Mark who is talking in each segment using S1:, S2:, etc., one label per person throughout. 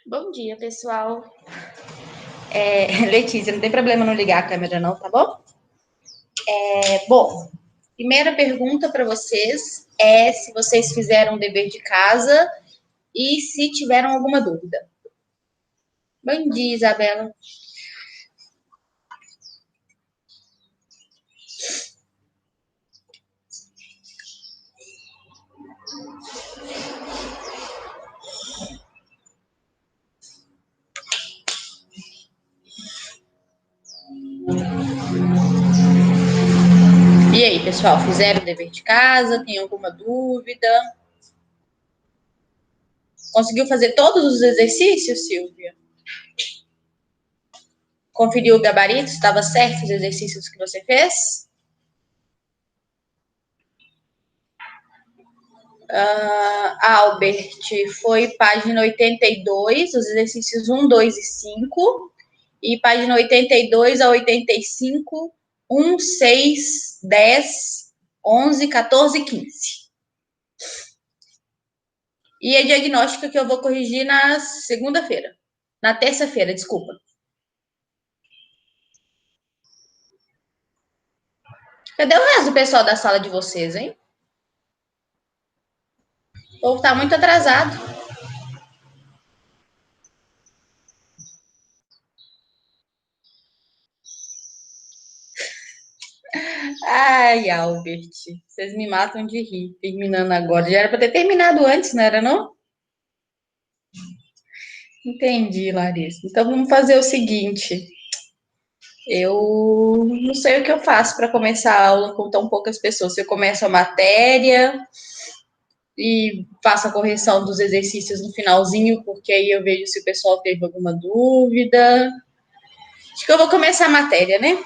S1: Bom dia, pessoal. Letícia, não tem problema não ligar a câmera não, tá bom? Bom, primeira pergunta para vocês é se vocês fizeram o dever de casa e se tiveram alguma dúvida. Bom dia, Isabela. E aí, pessoal, fizeram o dever de casa? Tem alguma dúvida? Conseguiu fazer todos os exercícios, Silvia? Conferiu o gabarito? Estava certo os exercícios que você fez? Albert, foi página 82, os exercícios 1, 2 e 5. E página 82 a 85, 1, 6, 10, 11, 14 e 15. E a diagnóstica que eu vou corrigir na segunda-feira. Na terça-feira, desculpa. Cadê o resto do pessoal da sala de vocês, hein? O povo tá muito atrasado. Ai, Albert, vocês me matam de rir, terminando agora. Já era para ter terminado antes, não era não? Entendi, Larissa. Então vamos fazer o seguinte. Eu não sei o que eu faço para começar a aula com tão poucas pessoas. Se eu começo a matéria e faço a correção dos exercícios no finalzinho, porque aí eu vejo se o pessoal teve alguma dúvida. Acho que eu vou começar a matéria, né?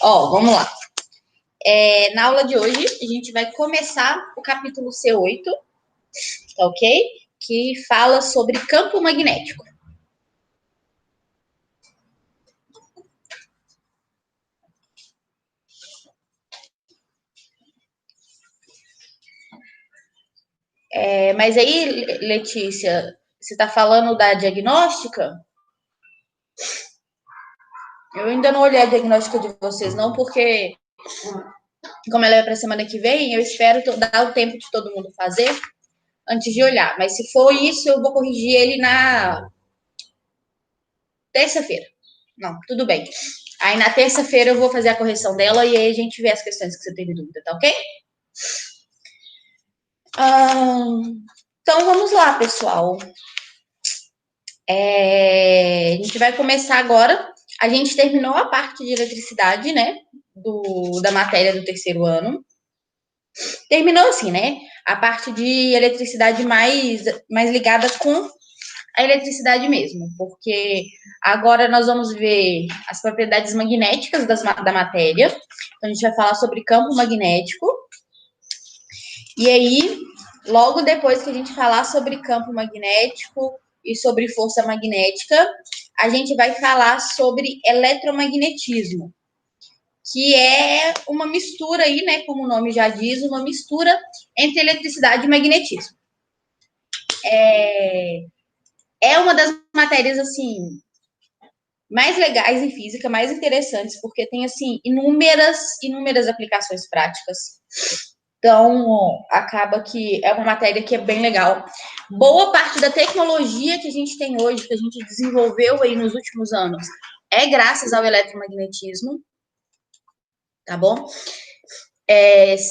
S1: Vamos lá. Na aula de hoje, a gente vai começar o capítulo C8, tá ok? Que fala sobre campo magnético. Mas aí, Letícia, você está falando da diagnóstica? Eu ainda não olhei a diagnóstica de vocês, não, porque como ela é para semana que vem, eu espero dar o tempo de todo mundo fazer antes de olhar. Mas se for isso, eu vou corrigir ele na terça-feira. Não, tudo bem. Aí na terça-feira eu vou fazer a correção dela e aí a gente vê as questões que você teve dúvida, tá ok? Então vamos lá, pessoal. A gente vai começar agora. A gente terminou a parte de eletricidade, né? Da matéria do terceiro ano. Terminou assim, né? A parte de eletricidade mais ligada com a eletricidade mesmo, porque agora nós vamos ver as propriedades magnéticas da matéria. Então, a gente vai falar sobre campo magnético. E aí, logo depois que a gente falar sobre campo magnético e sobre força magnética, a gente vai falar sobre eletromagnetismo, que é uma mistura aí, né, como o nome já diz, uma mistura entre eletricidade e magnetismo. É uma das matérias, assim, mais legais em física, mais interessantes, porque tem, assim, inúmeras aplicações práticas. Então, acaba que é uma matéria que é bem legal. Boa parte da tecnologia que a gente tem hoje, que a gente desenvolveu aí nos últimos anos, é graças ao eletromagnetismo, tá bom?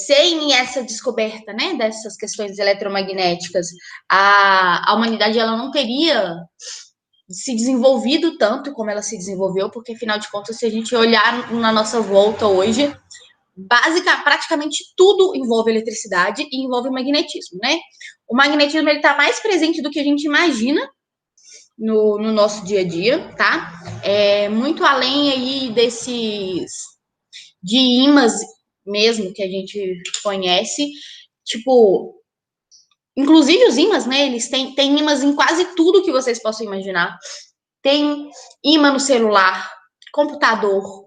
S1: Sem essa descoberta, né, dessas questões eletromagnéticas, a humanidade ela não teria se desenvolvido tanto como ela se desenvolveu, porque afinal de contas, se a gente olhar na nossa volta hoje, praticamente tudo envolve eletricidade e envolve magnetismo, né? O magnetismo ele está mais presente do que a gente imagina no nosso dia a dia, tá? Muito além aí de ímãs mesmo que a gente conhece, tipo inclusive os ímãs, né? Eles têm ímãs em quase tudo que vocês possam imaginar. Tem ímã no celular, computador,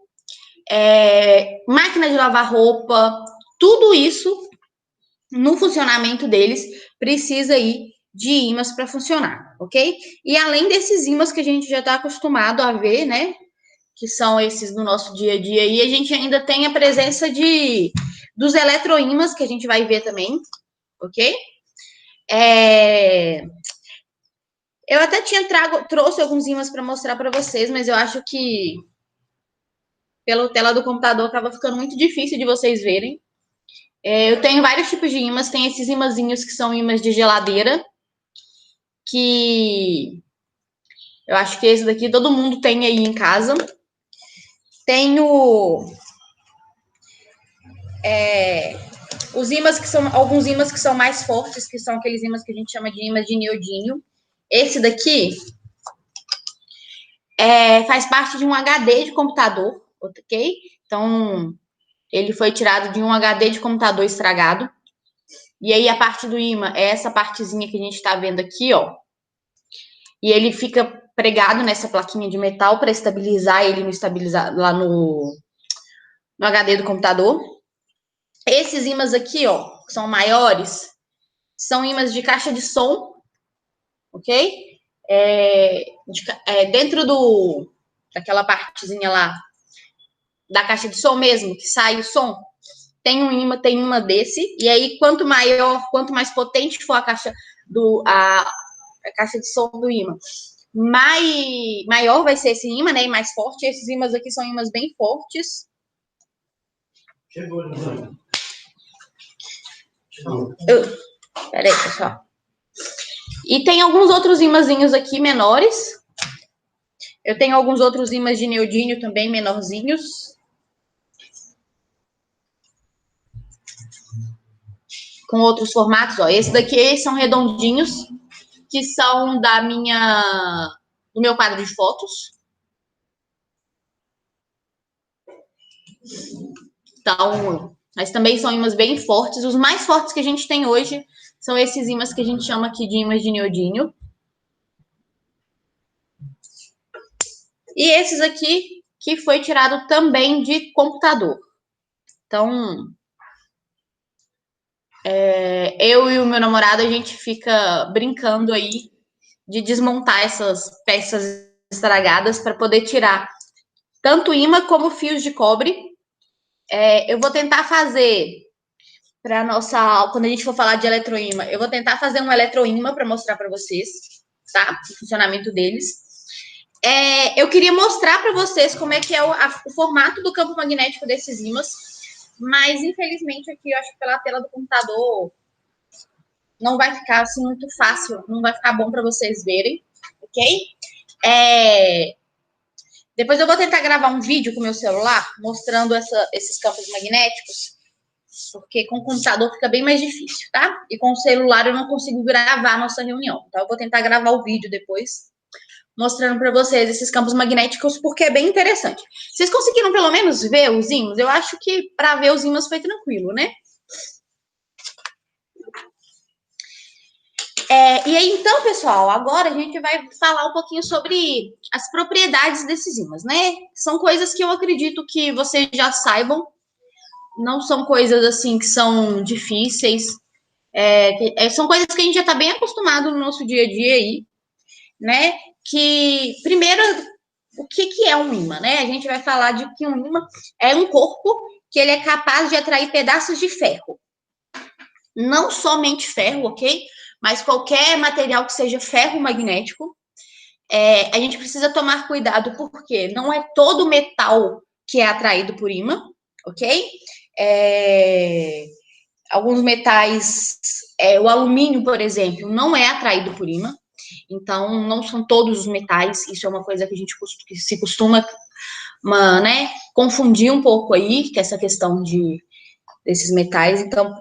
S1: máquina de lavar roupa, tudo isso no funcionamento deles precisa aí de ímãs para funcionar, ok? E além desses ímãs que a gente já está acostumado a ver, né? Que são esses no nosso dia a dia, e a gente ainda tem a presença dos eletroímãs, que a gente vai ver também, ok? Eu até trouxe alguns ímãs para mostrar para vocês, mas eu acho que pela tela do computador acaba ficando muito difícil de vocês verem. Eu tenho vários tipos de ímãs, tem esses ímãzinhos que são ímãs de geladeira, que eu acho que esse daqui todo mundo tem aí em casa. Tenho os ímãs que são, alguns ímãs que são mais fortes, que são aqueles ímãs que a gente chama de ímãs de neodímio. Esse daqui faz parte de um HD de computador, ok? Então, ele foi tirado de um HD de computador estragado. E aí, a parte do ímã é essa partezinha que a gente está vendo aqui, ó. E ele fica pregado nessa plaquinha de metal para estabilizar ele lá no HD do computador. Esses ímãs aqui, ó, que são maiores, são ímãs de caixa de som, ok? Dentro daquela partezinha lá da caixa de som mesmo, que sai o som, tem um imã desse, e aí quanto mais potente for a caixa de som do imã, maior vai ser esse imã, né? E mais forte. Esses ímãs aqui são ímãs bem fortes. Peraí, pessoal. E tem alguns outros imãzinhos aqui menores. Eu tenho alguns outros ímãs de neodímio também menorzinhos. Com outros formatos, ó. Esse daqui são redondinhos, que são do meu quadro de fotos. Então, mas também são ímãs bem fortes. Os mais fortes que a gente tem hoje são esses ímãs que a gente chama aqui de ímãs de neodímio. E esses aqui, que foi tirado também de computador. Então, eu e o meu namorado, a gente fica brincando aí de desmontar essas peças estragadas para poder tirar tanto imã como fios de cobre. Eu vou tentar fazer para nossa aula, quando a gente for falar de eletroímã, eu vou tentar fazer um eletroímã para mostrar para vocês, tá? O funcionamento deles. Eu queria mostrar para vocês como é que é o formato do campo magnético desses ímãs, mas infelizmente aqui eu acho que pela tela do computador não vai ficar assim muito fácil, não vai ficar bom para vocês verem, ok? Depois eu vou tentar gravar um vídeo com o meu celular mostrando esses campos magnéticos, porque com o computador fica bem mais difícil, tá? E com o celular eu não consigo gravar a nossa reunião. Então eu vou tentar gravar o vídeo depois, mostrando para vocês esses campos magnéticos, porque é bem interessante. Vocês conseguiram pelo menos ver os ímãs? Eu acho que para ver os ímãs foi tranquilo, né? E aí, então, pessoal, agora a gente vai falar um pouquinho sobre as propriedades desses ímãs, né? São coisas que eu acredito que vocês já saibam, não são coisas assim que são difíceis, são coisas que a gente já está bem acostumado no nosso dia a dia aí, né? Que, primeiro, o que é um ímã, né? A gente vai falar de que um ímã é um corpo que ele é capaz de atrair pedaços de ferro. Não somente ferro, ok? Mas qualquer material que seja ferro magnético. A gente precisa tomar cuidado, porque não é todo metal que é atraído por ímã, ok? Alguns metais, o alumínio, por exemplo, não é atraído por ímã. Então, não são todos os metais. Isso é uma coisa que a gente se costuma confundir um pouco aí, que é essa questão desses metais. Então,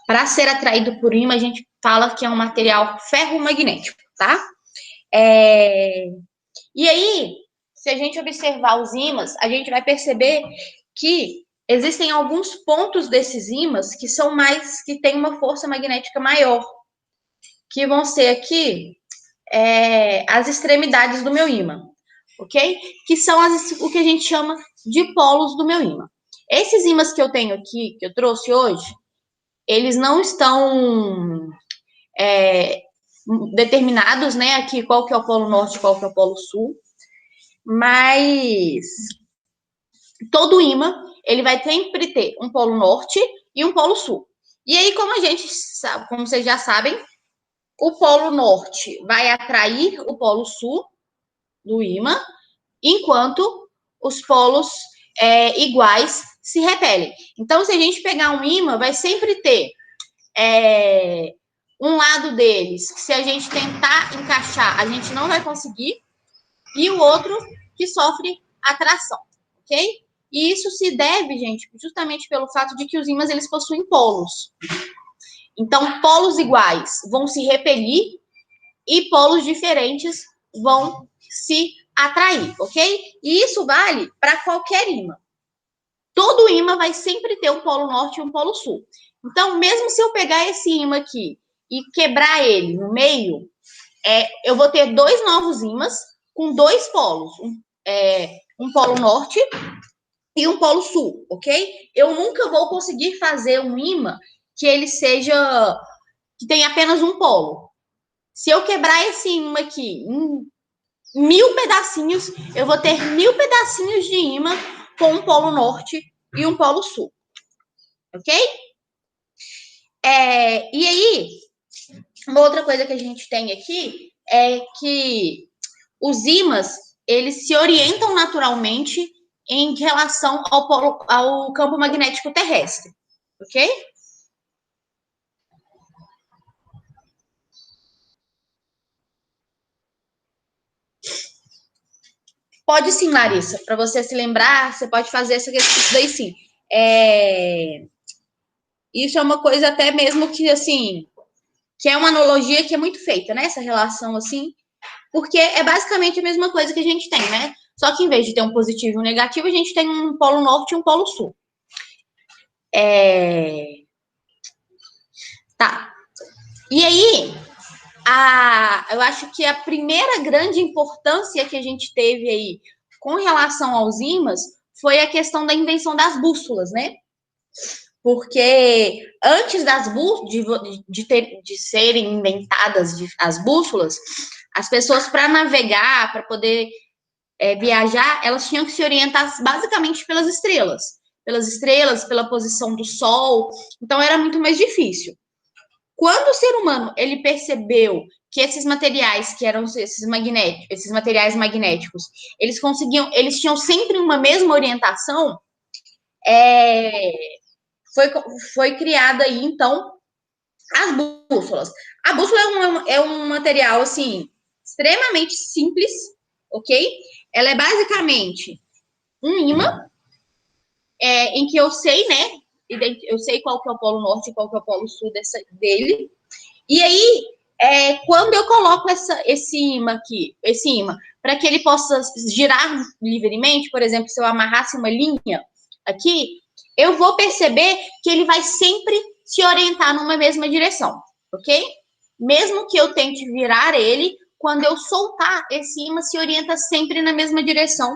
S1: para ser atraído por ímã, a gente fala que é um material ferromagnético, tá? E aí, se a gente observar os ímãs, a gente vai perceber que existem alguns pontos desses ímãs que têm uma força magnética maior. que vão ser aqui as extremidades do meu ímã, ok? Que são o que a gente chama de polos do meu ímã. Esses ímãs que eu tenho aqui, que eu trouxe hoje, eles não estão determinados, né? Aqui qual que é o polo norte, qual que é o polo sul, mas todo ímã ele vai sempre ter um polo norte e um polo sul. E aí, como a gente sabe, como vocês já sabem, o polo norte vai atrair o polo sul do ímã, enquanto os polos iguais se repelem. Então, se a gente pegar um ímã, vai sempre ter um lado deles que, se a gente tentar encaixar, a gente não vai conseguir, e o outro que sofre atração, ok? E isso se deve, gente, justamente pelo fato de que os ímãs eles possuem polos. Então, polos iguais vão se repelir e polos diferentes vão se atrair, ok? E isso vale para qualquer ímã. Todo ímã vai sempre ter um polo norte e um polo sul. Então, mesmo se eu pegar esse ímã aqui e quebrar ele no meio, eu vou ter dois novos ímãs com dois polos. Um polo norte e um polo sul, ok? Eu nunca vou conseguir fazer um ímã que ele seja... que tenha apenas um polo. Se eu quebrar esse ímã aqui em 1000 pedacinhos, eu vou ter 1000 pedacinhos de ímã com um polo norte e um polo sul. Ok? E aí, uma outra coisa que a gente tem aqui é que os ímãs, eles se orientam naturalmente em relação ao campo magnético terrestre. Ok? Pode sim, Larissa. Para você se lembrar, você pode fazer isso daí sim. Isso é uma coisa até mesmo que, assim, que é uma analogia que é muito feita, né? Essa relação, assim, porque é basicamente a mesma coisa que a gente tem, né? Só que em vez de ter um positivo e um negativo, a gente tem um polo norte e um polo sul. Tá. E aí, eu acho que a primeira grande importância que a gente teve aí com relação aos ímãs foi a questão da invenção das bússolas, né? Porque antes de serem inventadas as bússolas, as pessoas, para navegar, para poder viajar, elas tinham que se orientar basicamente pelas estrelas, pela posição do sol. Então era muito mais difícil. Quando o ser humano ele percebeu que esses materiais, que eram esses materiais magnéticos, eles tinham sempre uma mesma orientação, foi criada aí, então, as bússolas. A bússola é um material, assim, extremamente simples, ok? Ela é basicamente um ímã, em que eu sei, né? Eu sei qual que é o polo norte e qual que é o polo sul dele. E aí, quando eu coloco esse ímã aqui, para que ele possa girar livremente, por exemplo, se eu amarrasse uma linha aqui, eu vou perceber que ele vai sempre se orientar numa mesma direção, ok? Mesmo que eu tente virar ele, quando eu soltar, esse ímã se orienta sempre na mesma direção.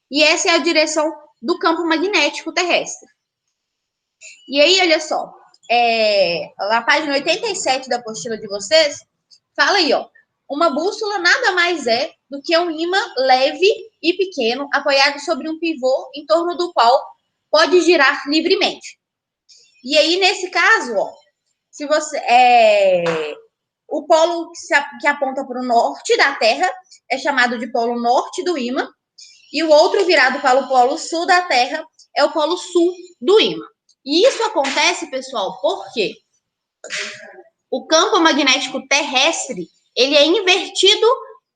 S1: E essa é a direção do campo magnético terrestre. E aí, olha só, na página 87 da apostila de vocês, fala aí, ó. Uma bússola nada mais é do que um ímã leve e pequeno, apoiado sobre um pivô em torno do qual pode girar livremente. E aí, nesse caso, ó, se você o polo que aponta para o norte da Terra é chamado de polo norte do ímã, e o outro virado para o polo sul da Terra é o polo sul do ímã. E isso acontece, pessoal, porque o campo magnético terrestre ele é invertido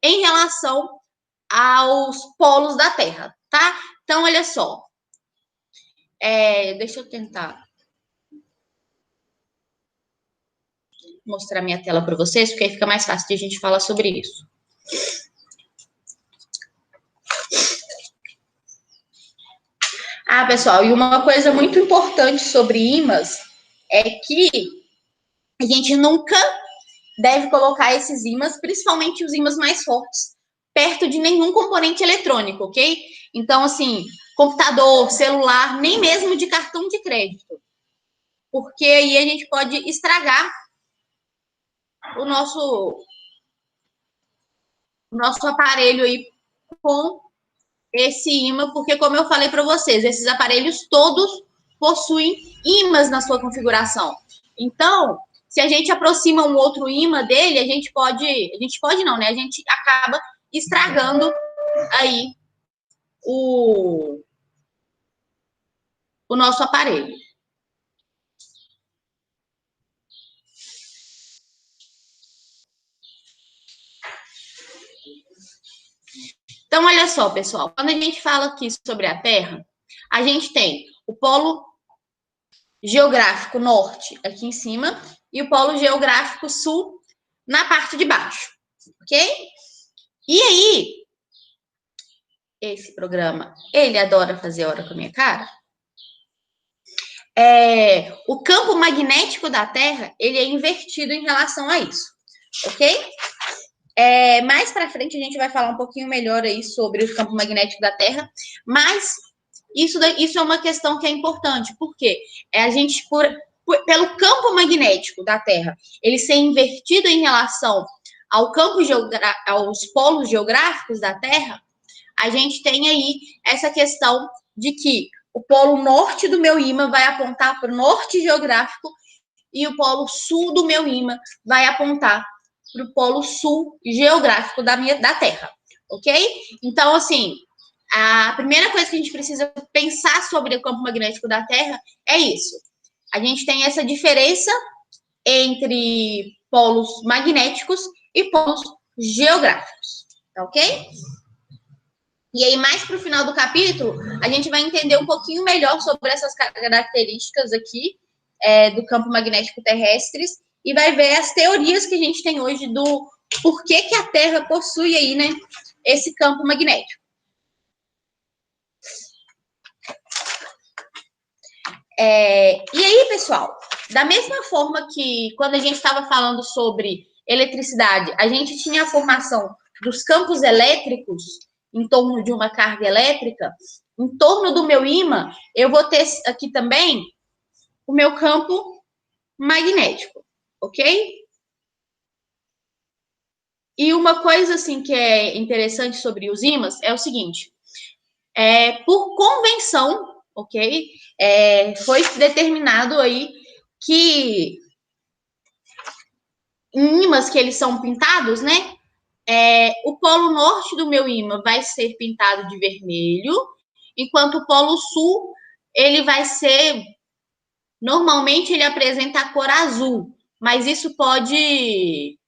S1: em relação aos polos da Terra, tá? Então, olha só. Deixa eu tentar mostrar minha tela para vocês, porque aí fica mais fácil de a gente falar sobre isso. Pessoal, e uma coisa muito importante sobre ímãs é que a gente nunca deve colocar esses ímãs, principalmente os ímãs mais fortes, perto de nenhum componente eletrônico, ok? Então, assim, computador, celular, nem mesmo de cartão de crédito. Porque aí a gente pode estragar o nosso aparelho aí com esse imã, porque como eu falei para vocês, esses aparelhos todos possuem ímãs na sua configuração. Então, se a gente aproxima um outro imã dele, a gente pode não, né? A gente acaba estragando aí o nosso aparelho. Então, olha só, pessoal, quando a gente fala aqui sobre a Terra, a gente tem o polo geográfico norte aqui em cima e o polo geográfico sul na parte de baixo, ok? E aí, esse programa, ele adora fazer hora com a minha cara. O campo magnético da Terra, ele é invertido em relação a isso, ok? Mais para frente a gente vai falar um pouquinho melhor aí sobre o campo magnético da Terra, mas isso é uma questão que é importante, porque a gente, pelo campo magnético da Terra, ele ser invertido em relação ao aos polos geográficos da Terra, a gente tem aí essa questão de que o polo norte do meu ímã vai apontar para o norte geográfico e o polo sul do meu ímã vai apontar para o polo sul geográfico da Terra, ok? Então, assim, a primeira coisa que a gente precisa pensar sobre o campo magnético da Terra é isso. A gente tem essa diferença entre polos magnéticos e polos geográficos, tá ok? E aí, mais para o final do capítulo, a gente vai entender um pouquinho melhor sobre essas características aqui do campo magnético terrestres e vai ver as teorias que a gente tem hoje do porquê que a Terra possui aí, né, esse campo magnético. E aí, pessoal, da mesma forma que quando a gente estava falando sobre eletricidade, a gente tinha a formação dos campos elétricos em torno de uma carga elétrica, em torno do meu ímã, eu vou ter aqui também o meu campo magnético, ok? E uma coisa assim que é interessante sobre os ímãs é o seguinte: por convenção, ok? Foi determinado aí que em ímãs que eles são pintados, né? O polo norte do meu ímã vai ser pintado de vermelho, enquanto o polo sul ele vai ser, normalmente ele apresenta a cor azul, mas isso pode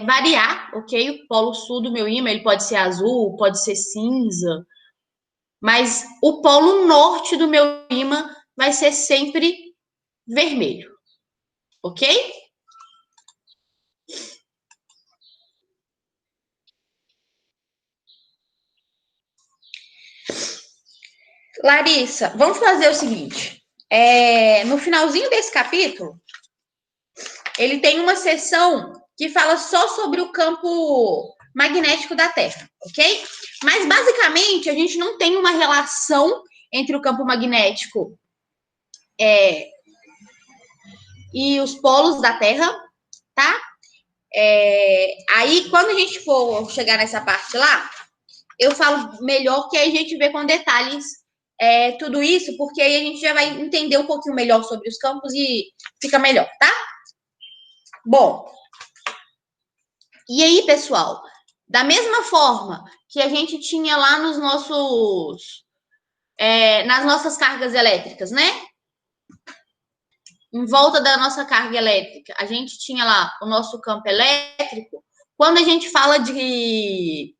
S1: variar, ok? O polo sul do meu ímã ele pode ser azul, pode ser cinza, mas o polo norte do meu ímã vai ser sempre vermelho, ok? Larissa, vamos fazer o seguinte. No finalzinho desse capítulo, ele tem uma seção que fala só sobre o campo magnético da Terra, ok? Mas, basicamente, a gente não tem uma relação entre o campo magnético e os polos da Terra, tá? Aí, quando a gente for chegar nessa parte lá, eu falo melhor, que aí a gente vê com detalhes tudo isso, porque aí a gente já vai entender um pouquinho melhor sobre os campos e fica melhor, tá? Bom, e aí, pessoal, da mesma forma que a gente tinha lá nos nas nossas cargas elétricas, né? Em volta da nossa carga elétrica, a gente tinha lá o nosso campo elétrico. Quando a gente fala de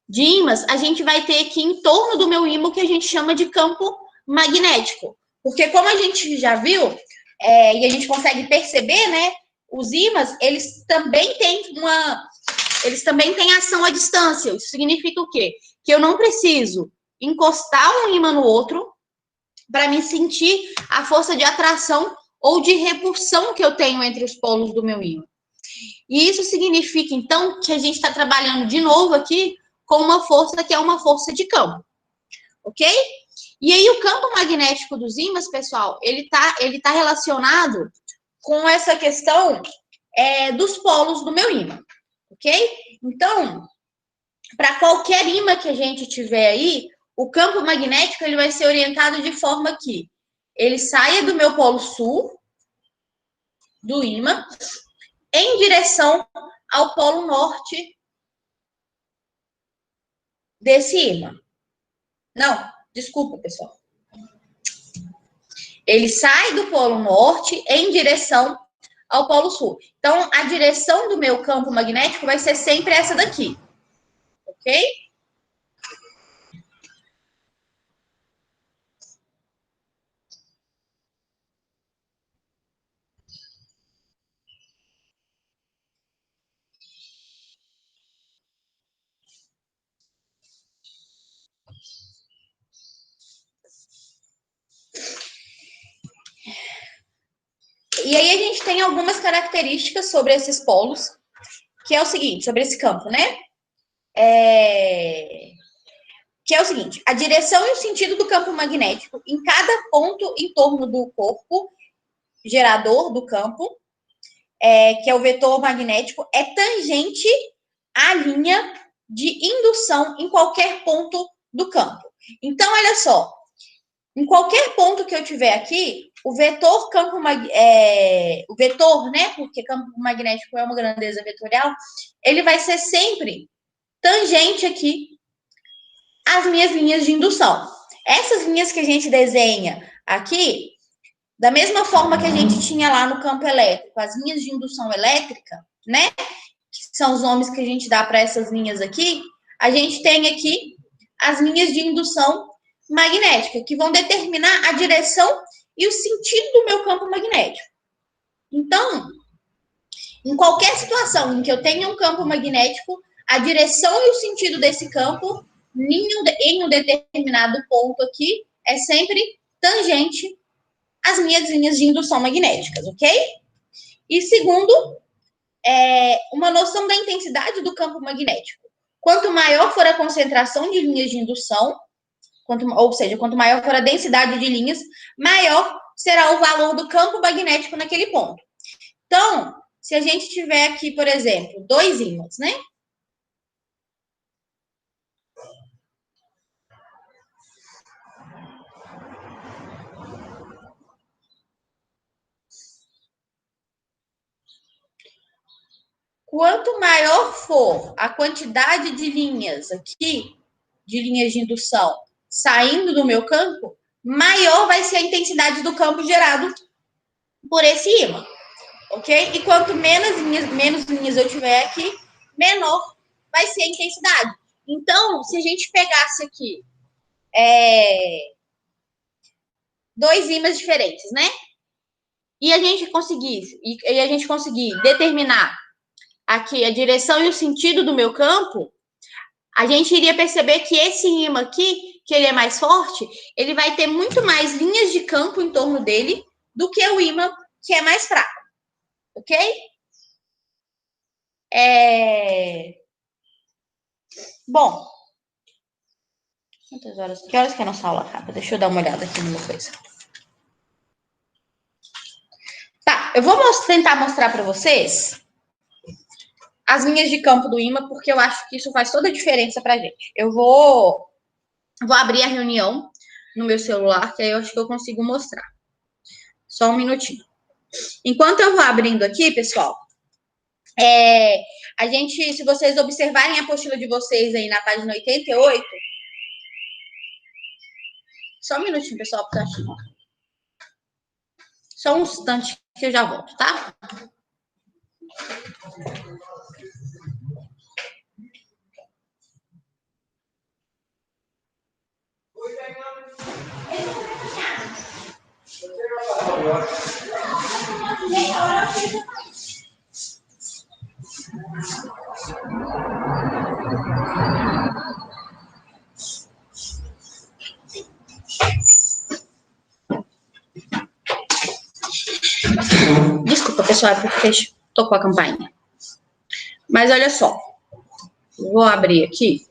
S1: ímãs, a gente vai ter aqui em torno do meu ímã o que a gente chama de campo magnético. Porque como a gente já viu, e a gente consegue perceber, né? Os ímãs, eles também têm ação à distância. Isso significa o quê? Que eu não preciso encostar um ímã no outro para me sentir a força de atração ou de repulsão que eu tenho entre os polos do meu ímã. E isso significa, então, que a gente está trabalhando de novo aqui com uma força que é uma força de campo, ok? E aí o campo magnético dos ímãs, pessoal, ele tá relacionado com essa questão dos polos do meu ímã, ok? Então, para qualquer ímã que a gente tiver aí, o campo magnético ele vai ser orientado de forma que ele saia do meu polo sul, do ímã, em direção ao polo norte desse ímã. Não, desculpa, pessoal. Ele sai do polo norte em direção ao polo sul. Então, a direção do meu campo magnético vai ser sempre essa daqui, ok? E aí a gente tem algumas características sobre esses polos, que é o seguinte, sobre esse campo, né? Que é o seguinte, a direção e o sentido do campo magnético em cada ponto em torno do corpo gerador do campo, que é o vetor magnético, é tangente à linha de indução em qualquer ponto do campo. Então, olha só, em qualquer ponto que eu tiver aqui, o vetor o vetor, né? Porque campo magnético é uma grandeza vetorial, ele vai ser sempre tangente aqui às minhas linhas de indução. Essas linhas que a gente desenha aqui, da mesma forma que a gente tinha lá no campo elétrico, as linhas de indução elétrica, né? Que são os nomes que a gente dá para essas linhas aqui, a gente tem aqui as linhas de indução magnética, que vão determinar a direção e o sentido do meu campo magnético. Então, em qualquer situação em que eu tenha um campo magnético, a direção e o sentido desse campo em um determinado ponto aqui é sempre tangente às minhas linhas de indução magnéticas, ok? E segundo, uma noção da intensidade do campo magnético. Quanto maior for a concentração de linhas de indução, ou seja, quanto maior for a densidade de linhas, maior será o valor do campo magnético naquele ponto. Então, se a gente tiver aqui, por exemplo, dois ímãs, né? Quanto maior for a quantidade de linhas aqui, de linhas de indução, saindo do meu campo, maior vai ser a intensidade do campo gerado por esse ímã, ok? E quanto menos linhas eu tiver aqui, menor vai ser a intensidade. Então, se a gente pegasse aqui dois ímãs diferentes, né? E a gente conseguir determinar aqui a direção e o sentido do meu campo, a gente iria perceber que esse ímã aqui, que ele é mais forte, ele vai ter muito mais linhas de campo em torno dele do que o ímã que é mais fraco, ok? Bom, quantas horas? Que horas que a nossa aula acaba? Deixa eu dar uma olhada aqui numa coisa. Tá, eu vou tentar mostrar para vocês as linhas de campo do ímã, porque eu acho que isso faz toda a diferença pra gente. Eu vou abrir a reunião no meu celular, que aí eu acho que eu consigo mostrar. Só um minutinho. Enquanto eu vou abrindo aqui, pessoal, a gente, se vocês observarem a apostila de vocês aí na página 88, só um minutinho, pessoal, porque eu acho. Só um instante que eu já volto, tá? pessoal, é porque tocou a campainha. Mas olha só. Vou abrir aqui.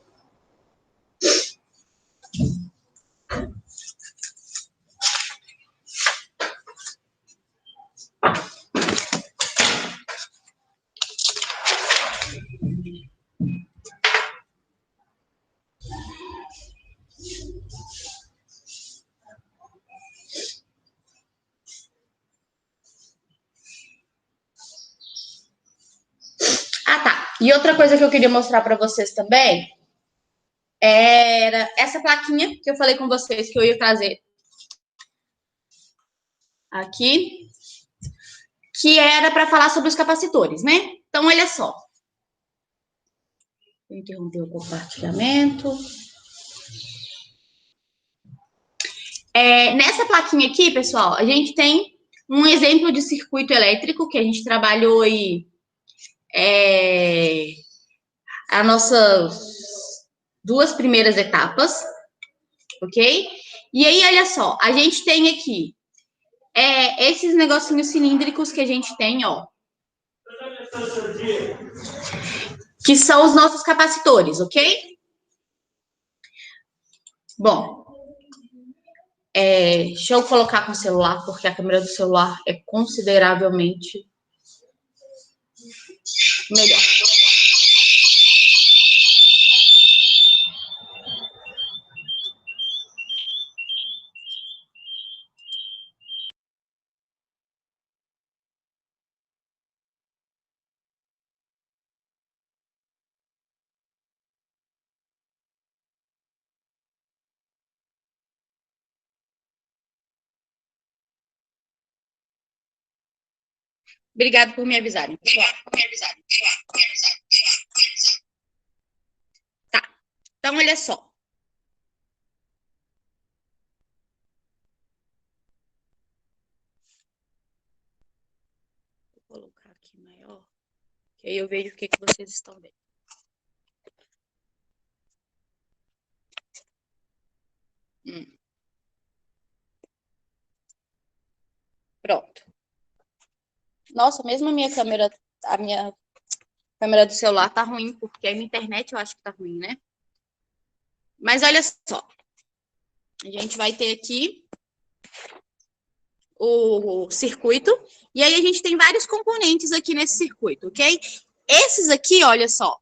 S1: Ah, tá. E outra coisa que eu queria mostrar para vocês também era essa plaquinha que eu falei com vocês que eu ia trazer aqui, que era para falar sobre os capacitores, né? Então, olha só. Vou interromper o compartilhamento. Nessa plaquinha aqui, pessoal, a gente tem um exemplo de circuito elétrico que a gente trabalhou aí as nossas 2 primeiras etapas, ok? E aí, olha só, a gente tem aqui esses negocinhos cilíndricos que a gente tem, ó, que são os nossos capacitores, ok? Bom, deixa eu colocar com o celular, porque a câmera do celular é consideravelmente melhor. Obrigado por me avisarem. Tá. Então, olha só. Vou colocar aqui maior, que aí eu vejo o que vocês estão vendo. Pronto. Nossa, mesmo a minha câmera do celular tá ruim, porque a minha internet eu acho que tá ruim, né? Mas olha só. A gente vai ter aqui o circuito, e aí a gente tem vários componentes aqui nesse circuito, ok? Esses aqui, olha só,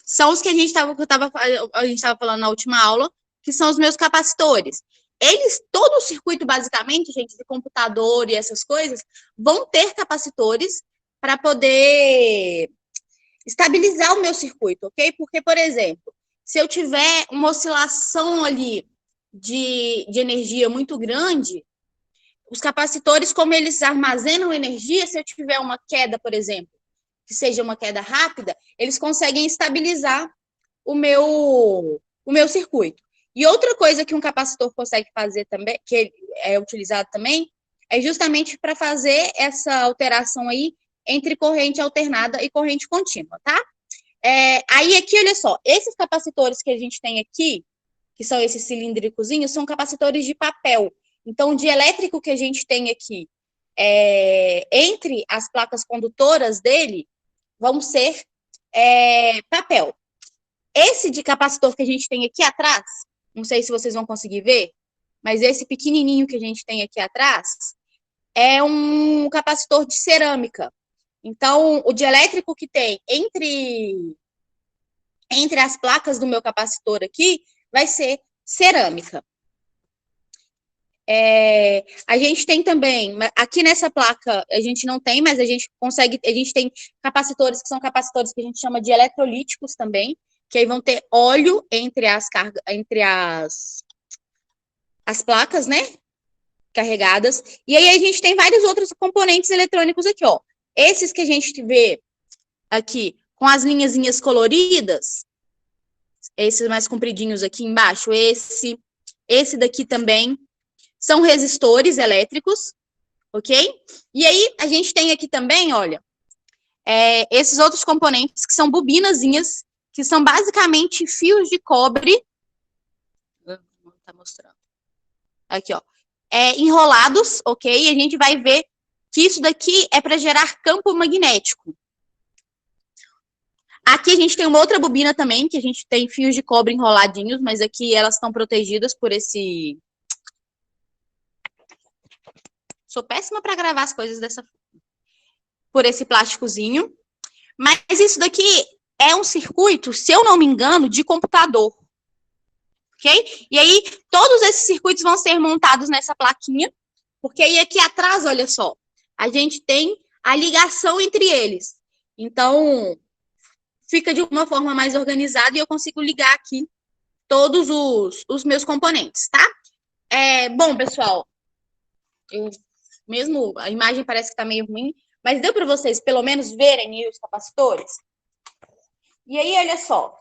S1: são os que a gente estava falando na última aula, que são os meus capacitores. Eles, todo o circuito, basicamente, gente, de computador e essas coisas, vão ter capacitores para poder estabilizar o meu circuito, ok? Porque, por exemplo, se eu tiver uma oscilação ali de energia muito grande, os capacitores, como eles armazenam energia, se eu tiver uma queda, por exemplo, que seja uma queda rápida, eles conseguem estabilizar o meu circuito. E outra coisa que um capacitor consegue fazer também, que é utilizado também, é justamente para fazer essa alteração aí entre corrente alternada e corrente contínua, tá? Aí aqui, olha só, esses capacitores que a gente tem aqui, que são esses cilíndricozinhos, são capacitores de papel. Então, de elétrico que a gente tem aqui, entre as placas condutoras dele, vão ser papel. Esse de capacitor que a gente tem aqui atrás, não sei se vocês vão conseguir ver, mas esse pequenininho que a gente tem aqui atrás é um capacitor de cerâmica. Então, o dielétrico que tem entre as placas do meu capacitor aqui vai ser cerâmica. A gente tem também, aqui nessa placa a gente não tem, mas a gente tem capacitores que são capacitores que a gente chama de eletrolíticos também, que aí vão ter óleo entre as placas, né, carregadas. E aí a gente tem vários outros componentes eletrônicos aqui, ó. Esses que a gente vê aqui com as linhazinhas coloridas, esses mais compridinhos aqui embaixo, esse daqui também, são resistores elétricos, ok? E aí, a gente tem aqui também, olha, esses outros componentes que são bobinazinhas, que são basicamente fios de cobre. Não tá mostrando. Aqui, ó. Enrolados, ok? E a gente vai ver que isso daqui é para gerar campo magnético. Aqui a gente tem uma outra bobina também, que a gente tem fios de cobre enroladinhos, mas aqui elas estão protegidas por esse... Sou péssima para gravar as coisas dessa forma. Por esse plásticozinho. Mas isso daqui é um circuito, se eu não me engano, de computador. Ok? E aí, todos esses circuitos vão ser montados nessa plaquinha, porque aí aqui atrás, olha só, a gente tem a ligação entre eles. Então, fica de uma forma mais organizada e eu consigo ligar aqui todos os meus componentes, tá? Bom, pessoal, mesmo a imagem parece que está meio ruim, mas deu para vocês pelo menos verem os capacitores? E aí, olha só.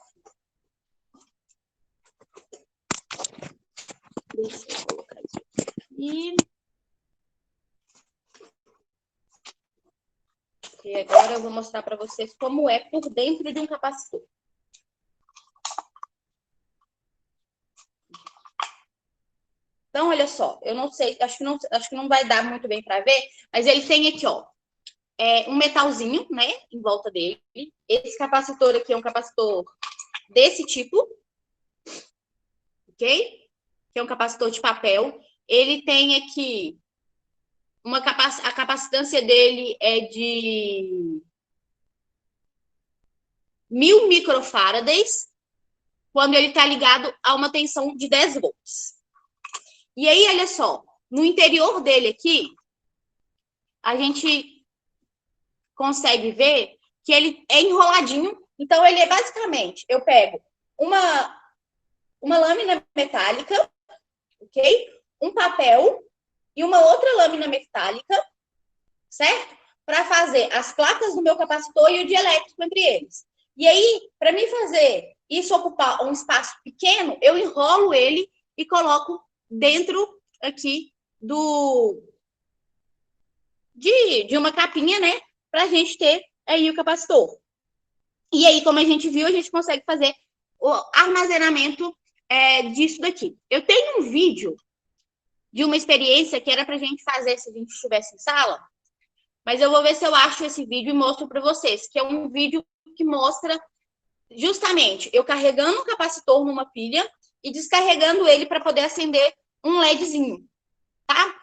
S1: Deixa eu colocar isso aqui. E agora eu vou mostrar para vocês como é por dentro de um capacitor. Então, olha só, eu não sei, acho que não vai dar muito bem para ver, mas ele tem aqui, ó, um metalzinho, né, em volta dele. Esse capacitor aqui é um capacitor desse tipo, ok? Que é um capacitor de papel. Ele tem aqui a capacitância dele é de 1000 microfarads, quando ele está ligado a uma tensão de 10 volts. E aí, olha só, no interior dele aqui, a gente consegue ver que ele é enroladinho. Então, ele é basicamente, eu pego uma lâmina metálica, ok? Um papel e uma outra lâmina metálica, certo? Para fazer as placas do meu capacitor e o dielétrico entre eles. E aí, para mim fazer isso ocupar um espaço pequeno, eu enrolo ele e coloco dentro aqui de uma capinha, né? Para a gente ter aí o capacitor. E aí, como a gente viu, a gente consegue fazer o armazenamento disso daqui. Eu tenho um vídeo de uma experiência que era para a gente fazer se a gente estivesse em sala, mas eu vou ver se eu acho esse vídeo e mostro para vocês, que é um vídeo que mostra justamente eu carregando um capacitor numa pilha e descarregando ele para poder acender um LEDzinho, tá?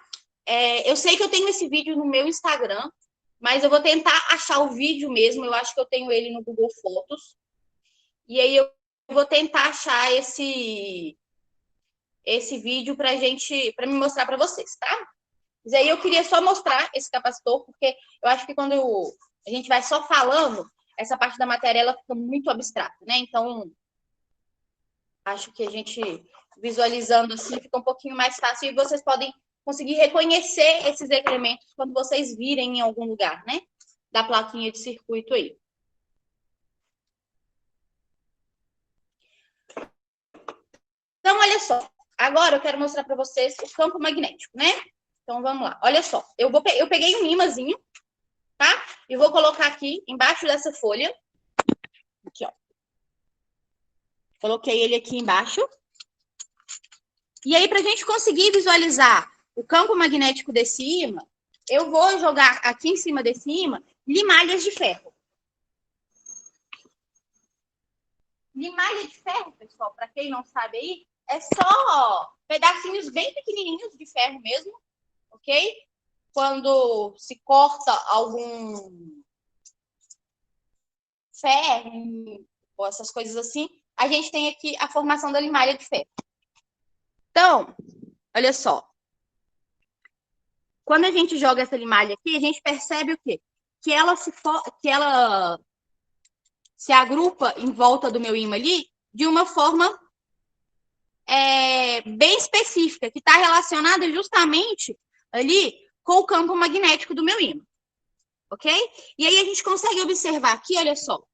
S1: Eu sei que eu tenho esse vídeo no meu Instagram, mas eu vou tentar achar o vídeo mesmo, eu acho que eu tenho ele no Google Fotos, e aí eu vou tentar achar esse vídeo para me mostrar para vocês, tá? Mas aí eu queria só mostrar esse capacitor, porque eu acho que quando a gente vai só falando, essa parte da matéria ela fica muito abstrata, né? Então, acho que a gente visualizando assim fica um pouquinho mais fácil e vocês podem conseguir reconhecer esses elementos quando vocês virem em algum lugar, né? Da plaquinha de circuito aí. Então, olha só. Agora eu quero mostrar para vocês o campo magnético, né? Então, vamos lá. Olha só. Eu peguei um ímãzinho, tá? E vou colocar aqui embaixo dessa folha. Aqui, ó. Coloquei ele aqui embaixo. E aí, para a gente conseguir visualizar o campo magnético desse ímã, eu vou jogar aqui em cima desse ímã limalhas de ferro. Limalha de ferro, pessoal, para quem não sabe aí, é só pedacinhos bem pequenininhos de ferro mesmo, ok? Quando se corta algum ferro, ou essas coisas assim, a gente tem aqui a formação da limalha de ferro. Então, olha só. Quando a gente joga essa limalha aqui, a gente percebe o quê? Que ela se agrupa em volta do meu ímã ali de uma forma bem específica, que está relacionada justamente ali com o campo magnético do meu ímã. Ok? E aí a gente consegue observar aqui, olha só,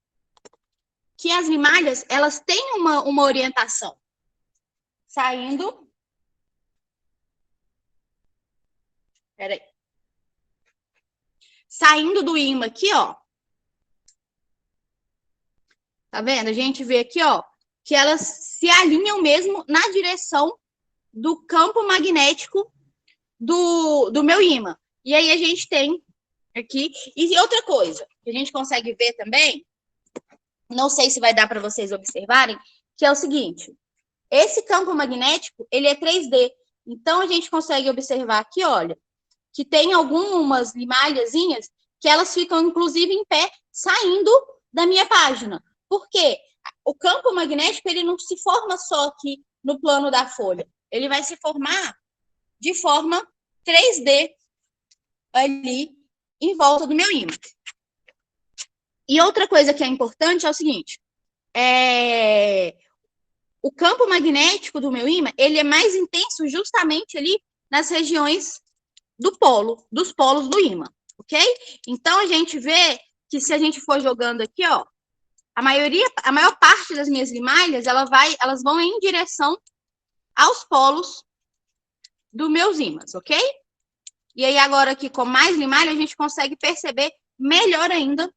S1: que as limalhas, elas têm uma orientação saindo... Peraí. Saindo do ímã aqui, ó. Tá vendo? A gente vê aqui, ó, que elas se alinham mesmo na direção do campo magnético do meu ímã. E aí a gente tem aqui. E outra coisa que a gente consegue ver também, não sei se vai dar para vocês observarem, que é o seguinte: esse campo magnético, ele é 3D. Então a gente consegue observar aqui, olha, que tem algumas limalhazinhas que elas ficam inclusive em pé saindo da minha página. Por quê? O campo magnético, ele não se forma só aqui no plano da folha. Ele vai se formar de forma 3D ali em volta do meu ímã. E outra coisa que é importante é o seguinte: o campo magnético do meu ímã, ele é mais intenso justamente ali nas regiões dos polos do ímã, ok? Então a gente vê que se a gente for jogando aqui, ó, a maior parte das minhas limalhas, elas vão em direção aos polos dos meus ímãs, ok? E aí agora aqui com mais limalha a gente consegue perceber melhor ainda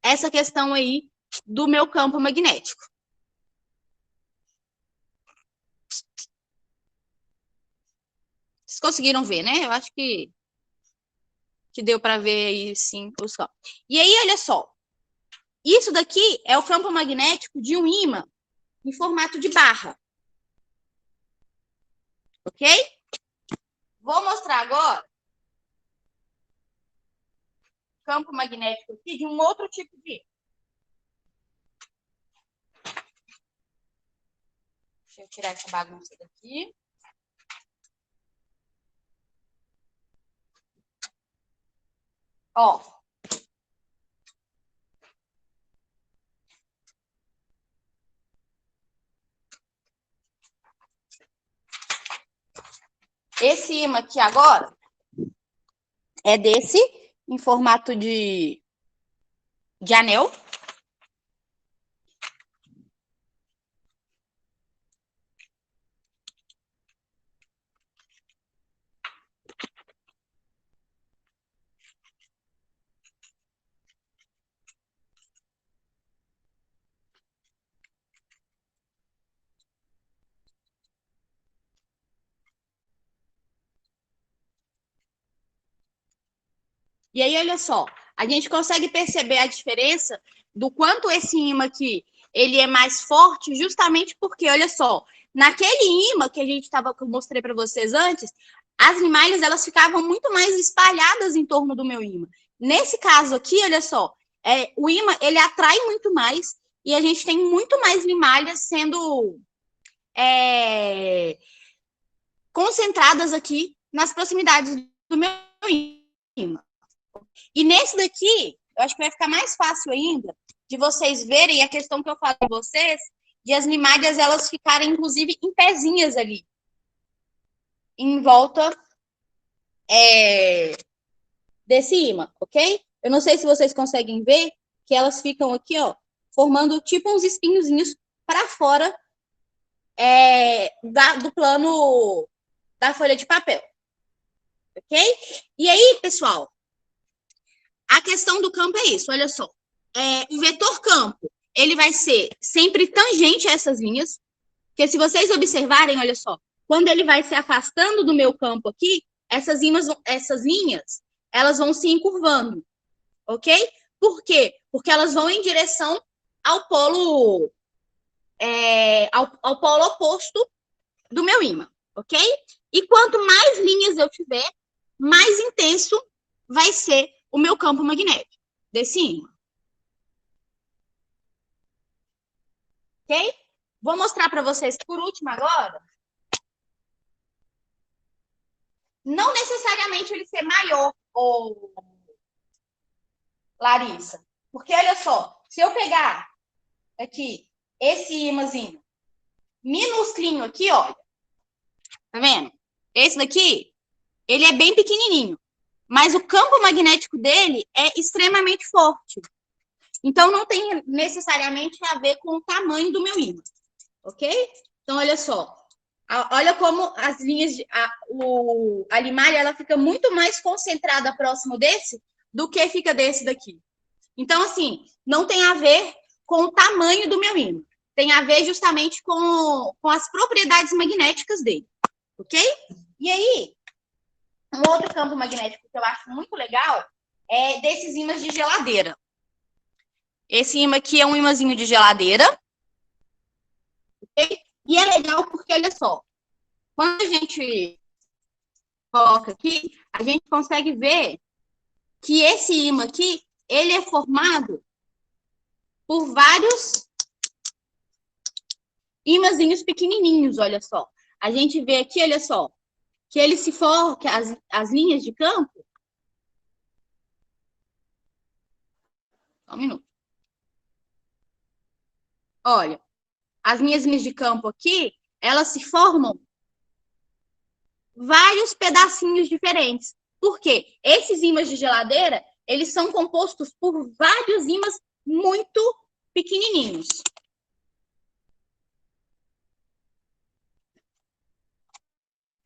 S1: essa questão aí do meu campo magnético. Vocês conseguiram ver, né? Eu acho que deu para ver aí sim os campos. E aí, olha só. Isso daqui é o campo magnético de um ímã em formato de barra. Ok? Vou mostrar agora o campo magnético aqui de um outro tipo de ímã. Deixa eu tirar essa bagunça daqui. Ó. Esse ímã aqui agora é desse, em formato de anel. E aí, olha só, a gente consegue perceber a diferença do quanto esse ímã aqui, ele é mais forte, justamente porque, olha só, naquele ímã que que eu mostrei para vocês antes, as limalhas, elas ficavam muito mais espalhadas em torno do meu ímã. Nesse caso aqui, olha só, o ímã, ele atrai muito mais e a gente tem muito mais limalhas sendo concentradas aqui nas proximidades do meu ímã. E nesse daqui, eu acho que vai ficar mais fácil ainda de vocês verem a questão que eu falo com vocês, de as limalhas elas ficarem, inclusive, em pezinhas ali, em volta desse ímã, ok? Eu não sei se vocês conseguem ver que elas ficam aqui, ó, formando tipo uns espinhozinhos para fora do plano da folha de papel, ok? E aí, pessoal, a questão do campo é isso, olha só. O vetor campo, ele vai ser sempre tangente a essas linhas, porque se vocês observarem, olha só, quando ele vai se afastando do meu campo aqui, essas linhas, elas vão se encurvando, ok? Por quê? Porque elas vão em direção ao polo, ao polo oposto do meu ímã, ok? E quanto mais linhas eu tiver, mais intenso vai ser o meu campo magnético desse ímã. Ok? Vou mostrar para vocês por último agora. Não necessariamente ele ser maior, ou Larissa. Porque olha só, se eu pegar aqui esse ímãzinho minusclinho aqui, olha. Tá vendo? Esse daqui, ele é bem pequenininho. Mas o campo magnético dele é extremamente forte. Então, não tem necessariamente a ver com o tamanho do meu ímã. Ok? Então, olha só. Olha como as linhas, a limalha, ela fica muito mais concentrada próximo desse do que fica desse daqui. Então, assim, não tem a ver com o tamanho do meu ímã. Tem a ver justamente com as propriedades magnéticas dele. Ok? E aí, Um outro campo magnético que eu acho muito legal é desses ímãs de geladeira. Esse ímã aqui é um ímãzinho de geladeira. Okay? E é legal porque, olha só, quando a gente coloca aqui, a gente consegue ver que esse ímã aqui, ele é formado por vários ímãzinhos pequenininhos, olha só. A gente vê aqui, olha só, que ele se forma, que as linhas de campo... Só um minuto. Olha, as minhas linhas de campo aqui, elas se formam vários pedacinhos diferentes. Por quê? Esses ímãs de geladeira, eles são compostos por vários ímãs muito pequenininhos.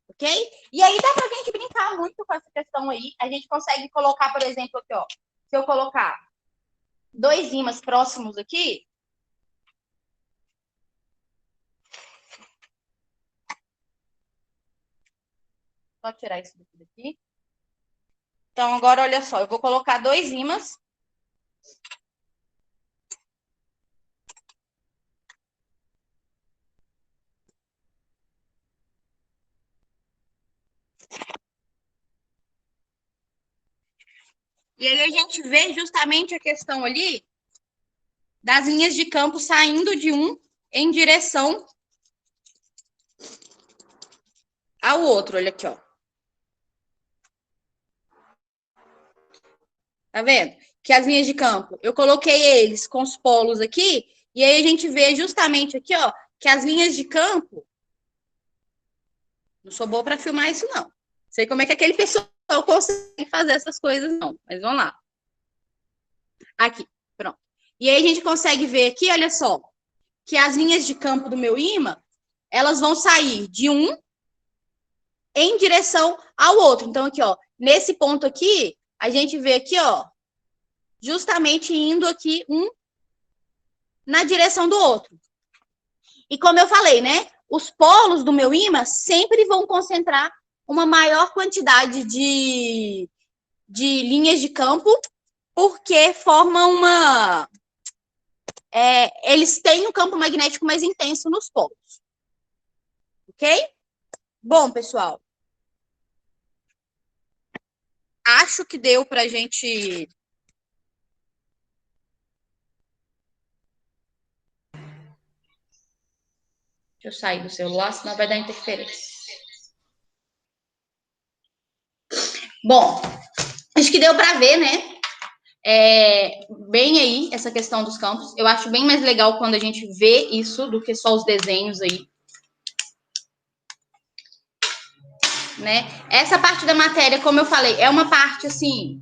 S1: Ok? E aí dá pra gente brincar muito com essa questão aí. A gente consegue colocar, por exemplo, aqui, ó. Se eu colocar 2 ímãs próximos aqui, só tirar isso daqui. Então, agora, olha só, eu vou colocar 2 ímãs. E aí a gente vê justamente a questão ali das linhas de campo saindo de um em direção ao outro. Olha aqui, ó. Tá vendo? Que as linhas de campo, eu coloquei eles com os polos aqui, e aí a gente vê justamente aqui, ó, que as linhas de campo... Não sou boa para filmar isso, não. Sei como é que aquele pessoal consegue fazer essas coisas, não. Mas vamos lá. Aqui, pronto. E aí a gente consegue ver aqui, olha só, que as linhas de campo do meu ímã, elas vão sair de um em direção ao outro. Então, aqui, ó, nesse ponto aqui, a gente vê aqui, ó, justamente indo aqui um na direção do outro. E como eu falei, né, os polos do meu ímã sempre vão concentrar uma maior quantidade de linhas de campo, porque formam uma... eles têm um campo magnético mais intenso nos polos. Ok? Bom, pessoal, acho que deu para a gente... Deixa eu sair do celular, senão vai dar interferência. Bom, acho que deu para ver, né? Bem aí essa questão dos campos. Eu acho bem mais legal quando a gente vê isso do que só os desenhos aí. Né? Essa parte da matéria, como eu falei, é uma parte, assim,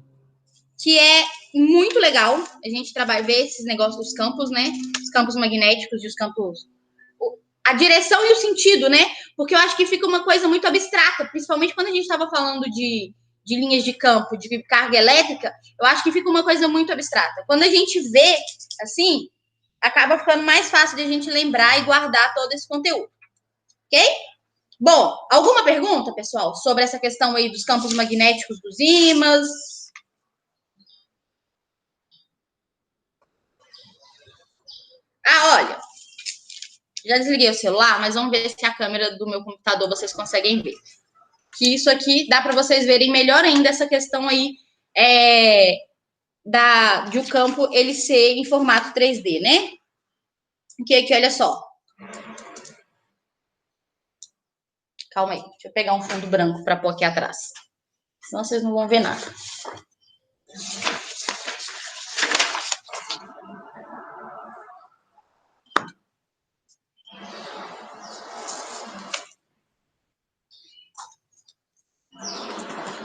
S1: que é muito legal. A gente trabalha, ver esses negócios dos campos, né? Os campos magnéticos e os campos... A direção e o sentido, né? Porque eu acho que fica uma coisa muito abstrata, principalmente quando a gente estava falando de linhas de campo, de carga elétrica, eu acho que fica uma coisa muito abstrata. Quando a gente vê, assim, acaba ficando mais fácil de a gente lembrar e guardar todo esse conteúdo. Ok? Bom, alguma pergunta, pessoal, sobre essa questão aí dos campos magnéticos dos ímãs? Ah, olha, já desliguei o celular, mas vamos ver se a câmera do meu computador vocês conseguem ver. Que isso aqui dá para vocês verem melhor ainda essa questão aí de o campo ele ser em formato 3D, né? Que aqui, olha só. Calma aí, deixa eu pegar um fundo branco para pôr aqui atrás. Senão vocês não vão ver nada.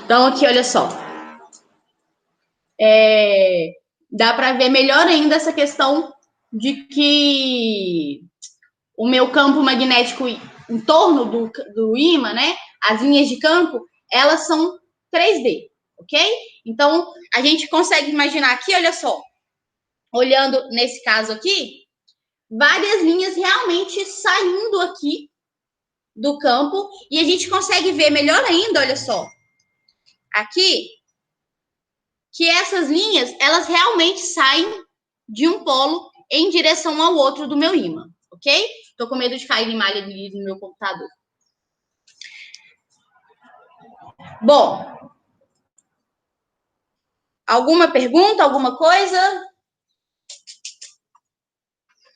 S1: Então, aqui, olha só. Dá para ver melhor ainda essa questão de que o meu campo magnético em torno do ímã, né? As linhas de campo, elas são 3D, ok? Então, a gente consegue imaginar aqui, olha só, olhando nesse caso aqui, várias linhas realmente saindo aqui do campo, e a gente consegue ver melhor ainda, olha só, aqui que essas linhas, elas realmente saem de um polo em direção ao outro do meu ímã, ok? Tô com medo de cair em malha de livro no meu computador. Bom, alguma pergunta, alguma coisa?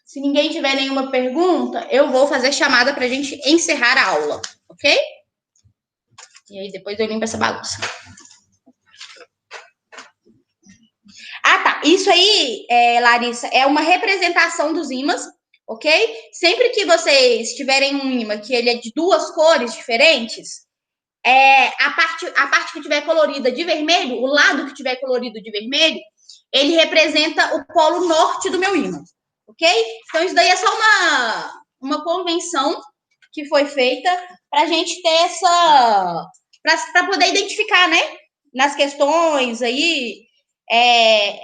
S1: Se ninguém tiver nenhuma pergunta, eu vou fazer chamada para a gente encerrar a aula, ok? E aí depois eu limpo essa bagunça. Ah, tá. Isso aí, Larissa, é uma representação dos ímãs, ok? Sempre que vocês tiverem um ímã que ele é de duas cores diferentes, a parte que tiver colorida de vermelho, o lado que tiver colorido de vermelho, ele representa o polo norte do meu ímã, ok? Então, isso daí é só uma convenção que foi feita para a gente ter essa. Para poder identificar, né? Nas questões aí,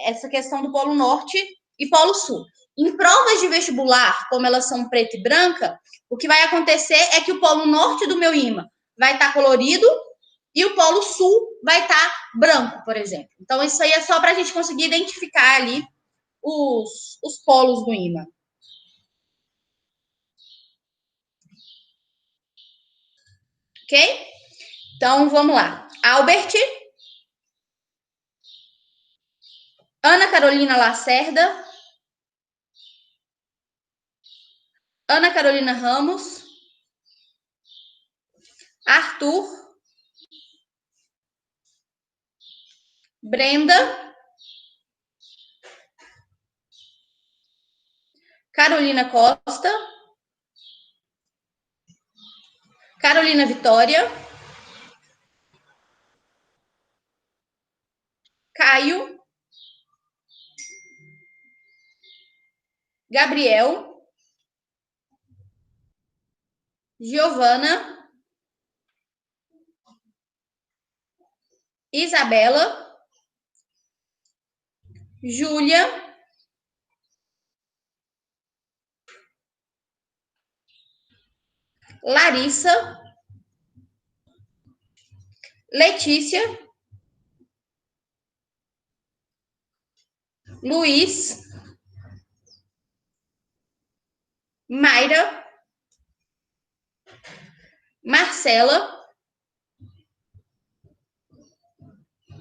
S1: essa questão do polo norte e polo sul. Em provas de vestibular, como elas são preta e branca, o que vai acontecer é que o polo norte do meu ímã vai estar colorido e o polo sul vai estar branco, por exemplo. Então, isso aí é só para a gente conseguir identificar ali os polos do ímã. Ok? Então, vamos lá. Albert, Ana Carolina Lacerda, Ana Carolina Ramos, Arthur, Brenda, Carolina Costa, Carolina Vitória, Caio, Gabriel, Giovana, Isabela, Júlia, Larissa, Letícia, Luiz, Mayra, Marcela,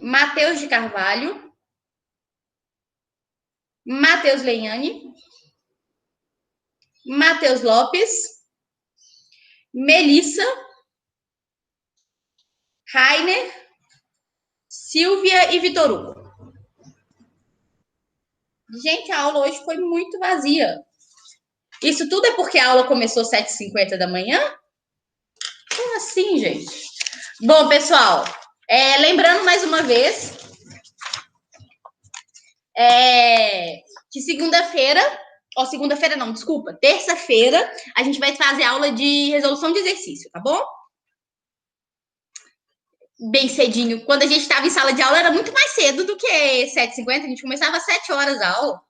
S1: Matheus de Carvalho, Matheus Leiane, Matheus Lopes, Melissa, Rainer, Silvia e Vitor Hugo. Gente, a aula hoje foi muito vazia. Isso tudo é porque a aula começou às 7h50 da manhã? Como assim, gente? Bom, pessoal, lembrando mais uma vez que segunda-feira não, desculpa, terça-feira, a gente vai fazer aula de resolução de exercício, tá bom? Bem cedinho. Quando a gente estava em sala de aula, era muito mais cedo do que 7h50, a gente começava às 7 horas a aula.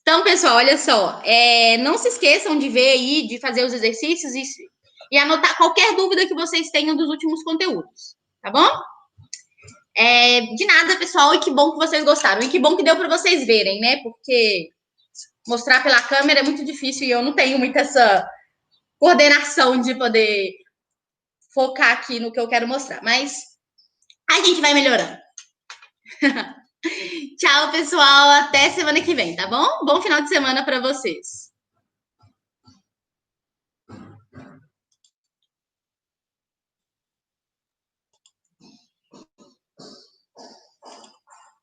S1: Então, pessoal, olha só, não se esqueçam de ver aí, de fazer os exercícios e anotar qualquer dúvida que vocês tenham dos últimos conteúdos, tá bom? De nada, pessoal, e que bom que vocês gostaram. E que bom que deu para vocês verem, né? Porque mostrar pela câmera é muito difícil e eu não tenho muita essa coordenação de poder focar aqui no que eu quero mostrar. Mas a gente vai melhorando. Tchau, pessoal. Até semana que vem, tá bom? Bom final de semana para vocês.